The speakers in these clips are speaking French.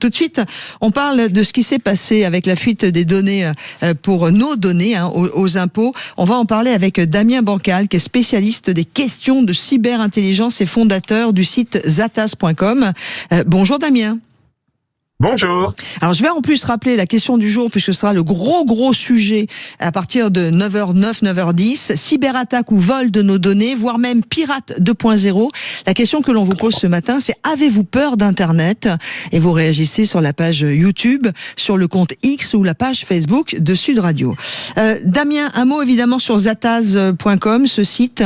Tout de suite, on parle de ce qui s'est passé avec la fuite des données pour nos données aux impôts. On va en parler avec Damien Bancal, qui est spécialiste des questions de cyberintelligence et fondateur du site zatas.com. Bonjour Damien. Bonjour. Alors je vais en plus rappeler la question du jour puisque ce sera le gros sujet à partir de 9h09, 9h10. Cyberattaque ou vol de nos données, voire même pirate 2.0. La question que l'on vous pose ce matin, c'est avez-vous peur d'Internet? Et vous réagissez sur la page YouTube, sur le compte X ou la page Facebook de Sud Radio. Damien, un mot évidemment sur zatas.com, ce site.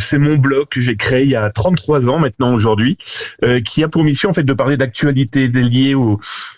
C'est mon blog que j'ai créé il y a 33 ans maintenant aujourd'hui, qui a pour mission en fait de parler d'actualités liées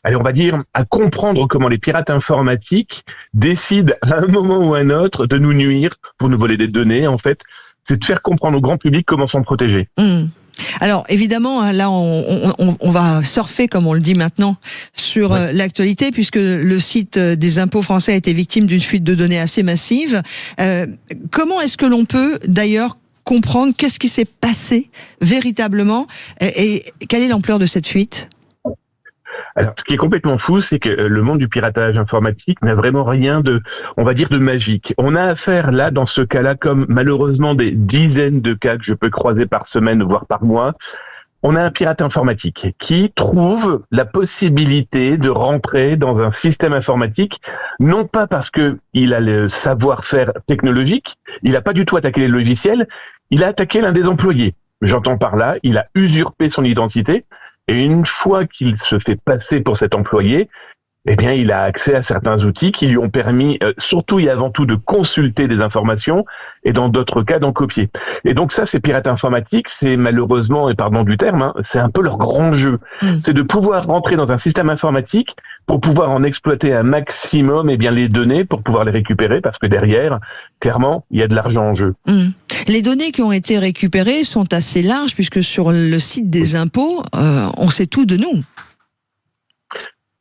à comprendre comment les pirates informatiques décident à un moment ou à un autre de nous nuire pour nous voler des données. En fait, c'est de faire comprendre au grand public comment s'en protéger. Alors évidemment, là on va surfer, comme on le dit maintenant, sur l'actualité, puisque le site des impôts français a été victime d'une fuite de données assez massive. Comment est-ce que l'on peut d'ailleurs comprendre qu'est-ce qui s'est passé véritablement et quelle est l'ampleur de cette fuite ? Alors, ce qui est complètement fou, c'est que le monde du piratage informatique n'a vraiment rien de magique. On a affaire là, dans ce cas-là, comme malheureusement des dizaines de cas que je peux croiser par semaine, voire par mois, on a un pirate informatique qui trouve la possibilité de rentrer dans un système informatique, non pas parce que il a le savoir-faire technologique, il n'a pas du tout attaqué les logiciels, il a attaqué l'un des employés. J'entends par là, il a usurpé son identité, et une fois qu'il se fait passer pour cet employé, eh bien, il a accès à certains outils qui lui ont permis, surtout et avant tout, de consulter des informations et dans d'autres cas, d'en copier. Et donc ça, ces pirates informatiques, c'est malheureusement, et pardon du terme, c'est un peu leur grand jeu. C'est de pouvoir rentrer dans un système informatique pour pouvoir en exploiter un maximum, les données pour pouvoir les récupérer, parce que derrière, clairement, il y a de l'argent en jeu. Les données qui ont été récupérées sont assez larges, puisque sur le site des impôts, on sait tout de nous.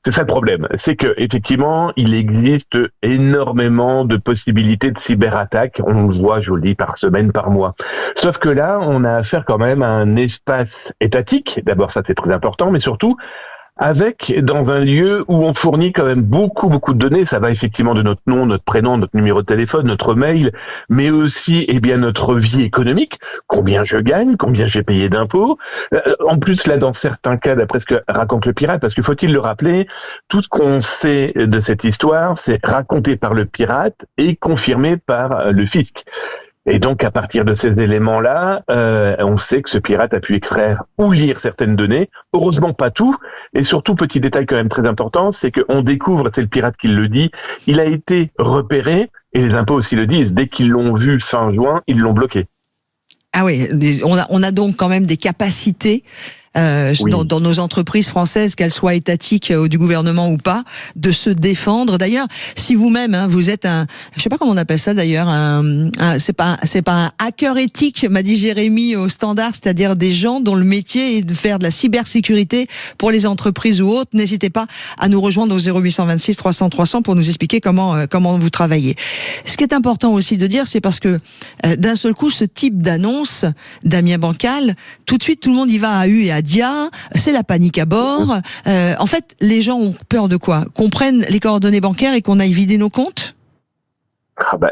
C'est ça le problème, c'est que effectivement, il existe énormément de possibilités de cyberattaques. On le voit, je vous le dis, par semaine, par mois. Sauf que là, on a affaire quand même à un espace étatique. D'abord, ça c'est très important, mais surtout dans un lieu où on fournit quand même beaucoup de données. Ça va effectivement de notre nom, notre prénom, notre numéro de téléphone, notre mail, mais aussi notre vie économique. Combien je gagne, combien j'ai payé d'impôts. En plus, là, dans certains cas, d'après ce que raconte le pirate, parce qu'il faut-il le rappeler, tout ce qu'on sait de cette histoire, c'est raconté par le pirate et confirmé par le fisc. Et donc, à partir de ces éléments-là, on sait que ce pirate a pu extraire ou lire certaines données. Heureusement, pas tout. Et surtout, petit détail quand même très important, c'est qu'on découvre, c'est le pirate qui le dit, il a été repéré, et les impôts aussi le disent, dès qu'ils l'ont vu fin juin, ils l'ont bloqué. Ah oui, on a donc quand même des capacités dans nos entreprises françaises, qu'elles soient étatiques ou du gouvernement ou pas, de se défendre. D'ailleurs, si vous-même vous êtes je sais pas comment on appelle ça d'ailleurs, c'est pas un hacker éthique, m'a dit Jérémy au Standard, c'est-à-dire des gens dont le métier est de faire de la cybersécurité pour les entreprises ou autres. N'hésitez pas à nous rejoindre au 0826 300 300 pour nous expliquer comment vous travaillez. Ce qui est important aussi de dire, c'est parce que d'un seul coup, ce type d'annonce, Damien Bancal, tout de suite tout le monde y va à U et à dia, c'est la panique à bord. En fait, les gens ont peur de quoi ? Qu'on prenne les coordonnées bancaires et qu'on aille vider nos comptes ?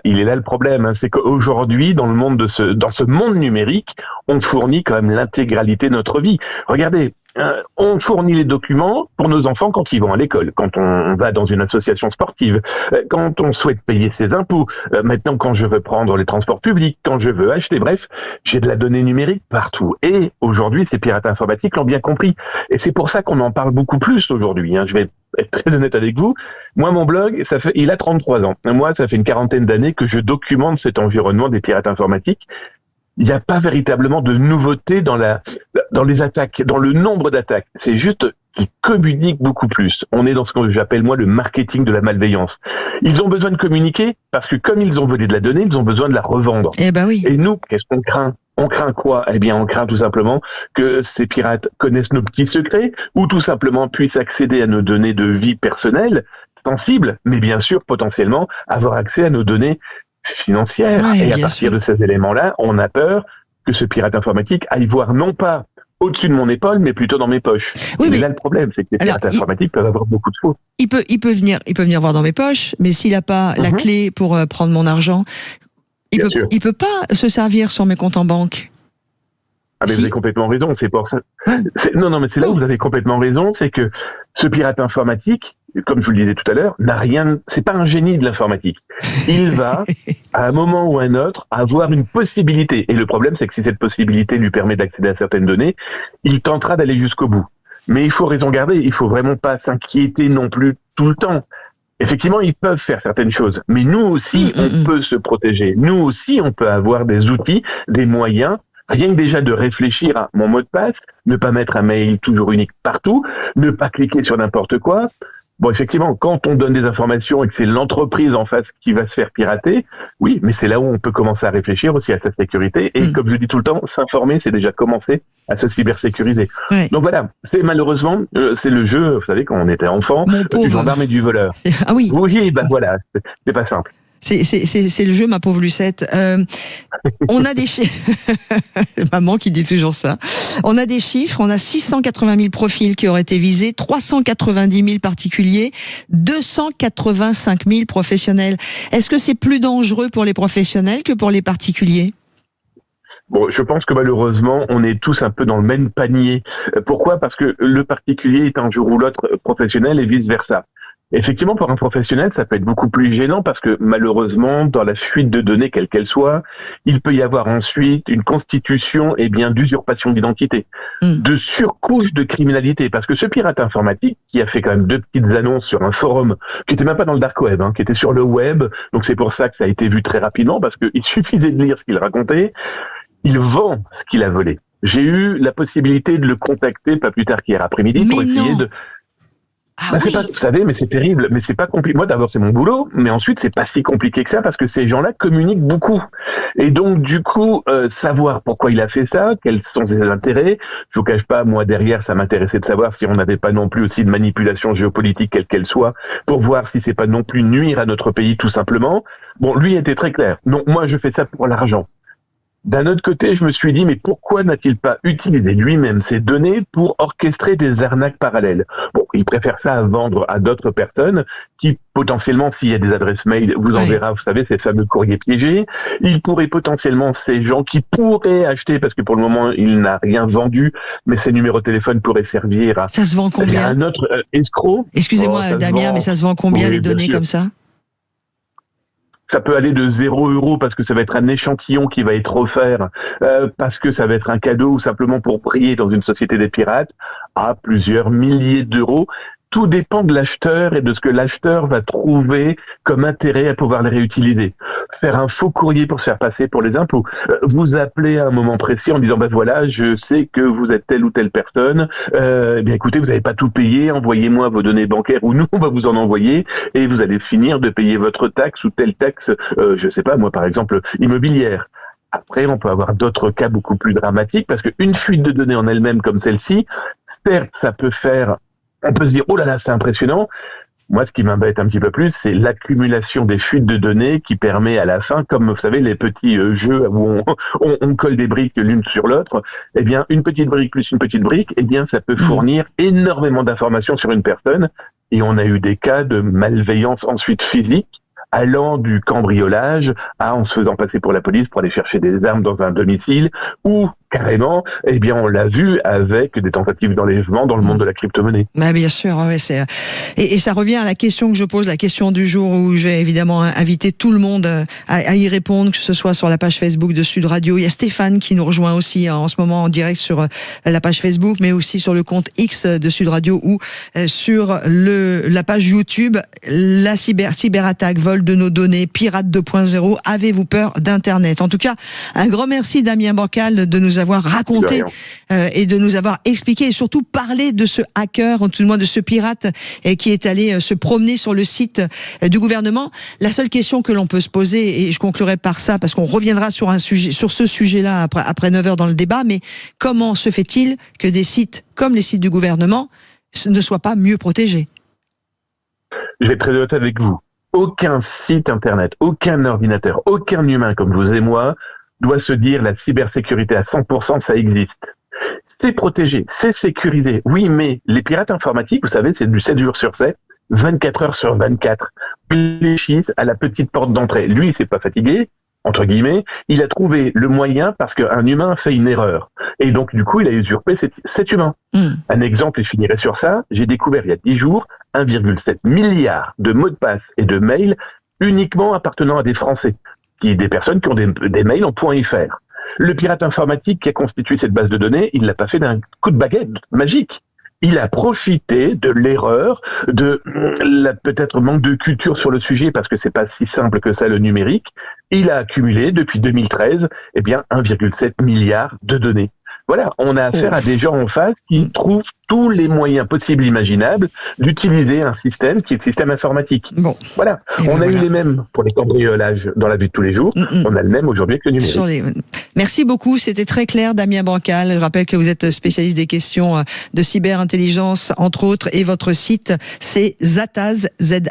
Il est là le problème, c'est qu'aujourd'hui, dans ce monde numérique, on fournit quand même l'intégralité de notre vie. Regardez, on fournit les documents pour nos enfants quand ils vont à l'école, quand on va dans une association sportive, quand on souhaite payer ses impôts, maintenant quand je veux prendre les transports publics, quand je veux acheter, bref, j'ai de la donnée numérique partout. Et aujourd'hui, ces pirates informatiques l'ont bien compris. Et c'est pour ça qu'on en parle beaucoup plus aujourd'hui. Je vais être très honnête avec vous. Moi, mon blog, il a 33 ans. Moi, ça fait une quarantaine d'années que je documente cet environnement des pirates informatiques. Il n'y a pas véritablement de nouveauté dans les attaques, dans le nombre d'attaques. C'est juste qu'ils communiquent beaucoup plus. On est dans ce que j'appelle moi le marketing de la malveillance. Ils ont besoin de communiquer parce que comme ils ont volé de la donnée, ils ont besoin de la revendre. Oui. Et nous, qu'est-ce qu'on craint ? On craint quoi ? On craint tout simplement que ces pirates connaissent nos petits secrets ou tout simplement puissent accéder à nos données de vie personnelle, sensibles, mais bien sûr potentiellement avoir accès à nos données financières. Et à partir de ces éléments-là, on a peur que ce pirate informatique aille voir non pas au-dessus de mon épaule, mais plutôt dans mes poches. Oui, mais là, le problème, c'est que les pirates informatiques peuvent avoir beaucoup de faux. Il peut venir voir dans mes poches, mais s'il n'a pas la clé pour prendre mon argent, il peut pas se servir sur mes comptes en banque. Ah, mais vous avez complètement raison, c'est pour ça. Non, mais c'est là où vous avez complètement raison, c'est que ce pirate informatique, comme je vous le disais tout à l'heure, n'a rien, c'est pas un génie de l'informatique. Il va, à un moment ou à un autre, avoir une possibilité. Et le problème, c'est que si cette possibilité lui permet d'accéder à certaines données, il tentera d'aller jusqu'au bout. Mais il faut raison garder, il faut vraiment pas s'inquiéter non plus tout le temps. Effectivement, ils peuvent faire certaines choses, mais nous aussi, on peut se protéger. Nous aussi, on peut avoir des outils, des moyens. Rien que déjà de réfléchir à mon mot de passe, ne pas mettre un mail toujours unique partout, ne pas cliquer sur n'importe quoi. Bon, effectivement, quand on donne des informations et que c'est l'entreprise en face qui va se faire pirater, oui, mais c'est là où on peut commencer à réfléchir aussi à sa sécurité. Et comme je dis tout le temps, s'informer, c'est déjà commencer à se cybersécuriser. Ouais. Donc voilà, c'est malheureusement, c'est le jeu, vous savez, quand on était enfant, du gendarme et du voleur. Ah oui. Oui, ben voilà, c'est pas simple. C'est le jeu, ma pauvre Lucette. On a des chiffres. Maman qui dit toujours ça. On a des chiffres. On a 680 000 profils qui auraient été visés, 390 000 particuliers, 285 000 professionnels. Est-ce que c'est plus dangereux pour les professionnels que pour les particuliers ? Bon, je pense que malheureusement, on est tous un peu dans le même panier. Pourquoi ? Parce que le particulier est un jour ou l'autre professionnel et vice-versa. Effectivement, pour un professionnel, ça peut être beaucoup plus gênant parce que malheureusement, dans la fuite de données, quelle qu'elle soit, il peut y avoir ensuite une constitution d'usurpation d'identité, de surcouche de criminalité. Parce que ce pirate informatique, qui a fait quand même 2 petites annonces sur un forum, qui était même pas dans le dark web, qui était sur le web, donc c'est pour ça que ça a été vu très rapidement, parce qu'il suffisait de lire ce qu'il racontait, il vend ce qu'il a volé. J'ai eu la possibilité de le contacter pas plus tard qu'hier après-midi pour essayer de... c'est pas, vous savez, mais c'est terrible, mais c'est pas compliqué. Moi, d'abord, c'est mon boulot, mais ensuite, c'est pas si compliqué que ça parce que ces gens-là communiquent beaucoup. Et donc, du coup, savoir pourquoi il a fait ça, quels sont ses intérêts. Je vous cache pas, moi, derrière, ça m'intéressait de savoir si on n'avait pas non plus aussi de manipulation géopolitique, quelle qu'elle soit, pour voir si c'est pas non plus nuire à notre pays, tout simplement. Bon, lui était très clair. Non, moi, je fais ça pour l'argent. D'un autre côté, je me suis dit, mais pourquoi n'a-t-il pas utilisé lui-même ces données pour orchestrer des arnaques parallèles ? Bon, il préfère ça à vendre à d'autres personnes qui, potentiellement, s'il y a des adresses mail, vous enverra, vous savez, ces fameux courriers piégés. Il pourrait potentiellement, ces gens qui pourraient acheter, parce que pour le moment, il n'a rien vendu, mais ces numéros de téléphone pourraient servir à... Ça se vend combien ? Un autre escroc. Excusez-moi, Damien, mais ça se vend combien les données comme ça ? Ça peut aller de 0 € parce que ça va être un échantillon qui va être offert, parce que ça va être un cadeau ou simplement pour briller dans une société des pirates, à plusieurs milliers d'euros. Tout dépend de l'acheteur et de ce que l'acheteur va trouver comme intérêt à pouvoir les réutiliser. Faire un faux courrier pour se faire passer pour les impôts. Vous appelez à un moment précis en disant voilà, je sais que vous êtes telle ou telle personne. Bien écoutez, vous n'avez pas tout payé. Envoyez-moi vos données bancaires ou nous on va vous en envoyer et vous allez finir de payer votre taxe ou telle taxe. Je sais pas moi par exemple immobilière. Après, on peut avoir d'autres cas beaucoup plus dramatiques parce qu'une fuite de données en elle-même comme celle-ci, certes, ça peut faire... On peut se dire, oh là là, c'est impressionnant. Moi, ce qui m'embête un petit peu plus, c'est l'accumulation des fuites de données qui permet à la fin, comme vous savez, les petits jeux où on colle des briques l'une sur l'autre, eh bien, une petite brique plus une petite brique, eh bien, ça peut fournir énormément d'informations sur une personne. Et on a eu des cas de malveillance ensuite physique, allant du cambriolage à en se faisant passer pour la police pour aller chercher des armes dans un domicile ou carrément, eh bien, on l'a vu avec des tentatives d'enlèvement dans le monde de la crypto-monnaie. Bah, bien sûr, ouais, c'est, et ça revient à la question que je pose, la question du jour où je vais évidemment inviter tout le monde à y répondre, que ce soit sur la page Facebook de Sud Radio. Il y a Stéphane qui nous rejoint aussi en ce moment en direct sur la page Facebook, mais aussi sur le compte X de Sud Radio ou sur la page YouTube. La cyberattaque, vol de nos données, pirate 2.0. Avez-vous peur d'Internet? En tout cas, un grand merci Damien Bancal de nous avoir raconté et de nous avoir expliqué et surtout parlé de ce hacker, en tout moins de ce pirate qui est allé se promener sur le site du gouvernement. La seule question que l'on peut se poser, et je conclurai par ça parce qu'on reviendra sur ce sujet-là après 9h dans le débat, mais comment se fait-il que des sites comme les sites du gouvernement ne soient pas mieux protégés? Je vais être très honnête avec vous. Aucun site internet, aucun ordinateur, aucun humain comme vous et moi doit se dire la cybersécurité à 100%, ça existe. c'est protégé, c'est sécurisé. Oui, mais les pirates informatiques, vous savez, c'est du 7 jours sur 7, 24 heures sur 24. Ils fléchissent à la petite porte d'entrée. Lui, il s'est pas fatigué, entre guillemets. Il a trouvé le moyen parce qu'un humain fait une erreur. Et donc, du coup, il a usurpé cet humain. Un exemple, et je finirai sur ça. J'ai découvert il y a 10 jours 1,7 milliard de mots de passe et de mails uniquement appartenant à des Français, des personnes qui ont des mails en .fr. Le pirate informatique qui a constitué cette base de données, il l'a pas fait d'un coup de baguette magique. Il a profité de l'erreur, de peut-être manque de culture sur le sujet parce que c'est pas si simple que ça le numérique. Il a accumulé depuis 2013, 1,7 milliard de données. Voilà, on a affaire à des gens en face qui trouvent tous les moyens possibles et imaginables d'utiliser un système qui est le système informatique. Bon. Voilà, on a eu les mêmes pour les cambriolages dans la vie de tous les jours, on a le même aujourd'hui que le numérique. Merci beaucoup, c'était très clair Damien Bancal. Je rappelle que vous êtes spécialiste des questions de cyberintelligence, entre autres, et votre site c'est zataz.com.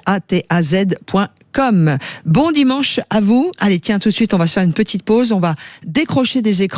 Bon dimanche à vous. Allez, tiens, tout de suite, on va se faire une petite pause, on va décrocher des écrans.